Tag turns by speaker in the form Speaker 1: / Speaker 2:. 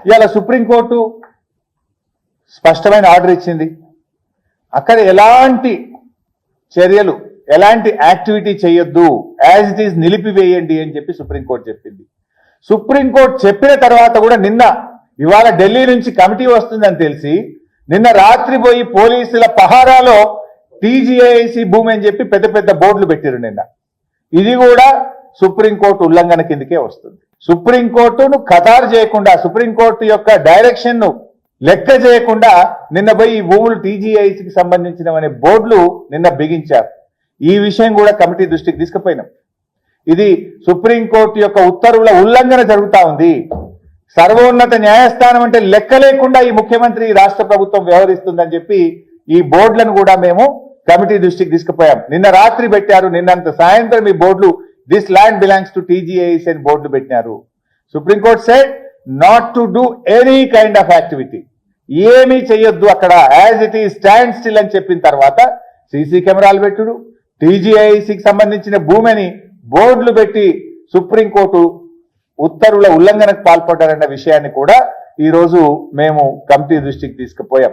Speaker 1: ఇవాళ సుప్రీంకోర్టు స్పష్టమైన ఆర్డర్ ఇచ్చింది. అక్కడ ఎలాంటి చర్యలు, ఎలాంటి యాక్టివిటీ చేయొద్దు, యాజ్ ఇట్ ఈజ్ నిలిపివేయండి అని చెప్పి సుప్రీంకోర్టు చెప్పింది. సుప్రీంకోర్టు చెప్పిన తర్వాత కూడా ఇవాళ ఢిల్లీ నుంచి కమిటీ వస్తుందని తెలిసి నిన్న రాత్రి పోయి పోలీసుల పహారాలో టీజీఐసి భూమి అని చెప్పి పెద్ద పెద్ద బోర్డులు పెట్టారు నిన్న. ఇది కూడా సుప్రీంకోర్టు ఉల్లంఘన కిందకే వస్తుంది. సుప్రీంకోర్టును ఖతారు చేయకుండా, సుప్రీంకోర్టు యొక్క డైరెక్షన్ ను లెక్క చేయకుండా నిన్న పోయి ఈ భూములు టీజీఐసికి సంబంధించినవనే బోర్డులు నిన్న బిగించారు. ఈ విషయం కూడా కమిటీ దృష్టికి తీసుకుపోయినాం. ఇది సుప్రీంకోర్టు యొక్క ఉత్తర్వుల ఉల్లంఘన జరుగుతా ఉంది. సర్వోన్నత న్యాయస్థానం అంటే లెక్క లేకుండా ఈ ముఖ్యమంత్రి, రాష్ట్ర ప్రభుత్వం వ్యవహరిస్తుందని చెప్పి ఈ బోర్డులను కూడా మేము కమిటీ దృష్టికి తీసుకుపోయాం. నిన్న రాత్రి పెట్టారు, నిన్నంత సాయంత్రం ఈ బోర్డులు this land belongs to TGIC అని బోర్డులు పెట్టినారు. Supreme court said not to do any kind of activity, ఏమీ చెయ్యొద్దు అక్కడ, as it is stand still అని చెప్పిన తర్వాత సీసీ కెమెరాలు పెట్టుడు, టీజీఐసికి సంబంధించిన భూమిని బోర్డులు పెట్టి సుప్రీంకోర్టు ఉత్తర్వుల ఉల్లంఘనకు పాల్పడ్డారన్న విషయాన్ని కూడా ఈ రోజు మేము కమిటీ దృష్టికి తీసుకుపోయాం.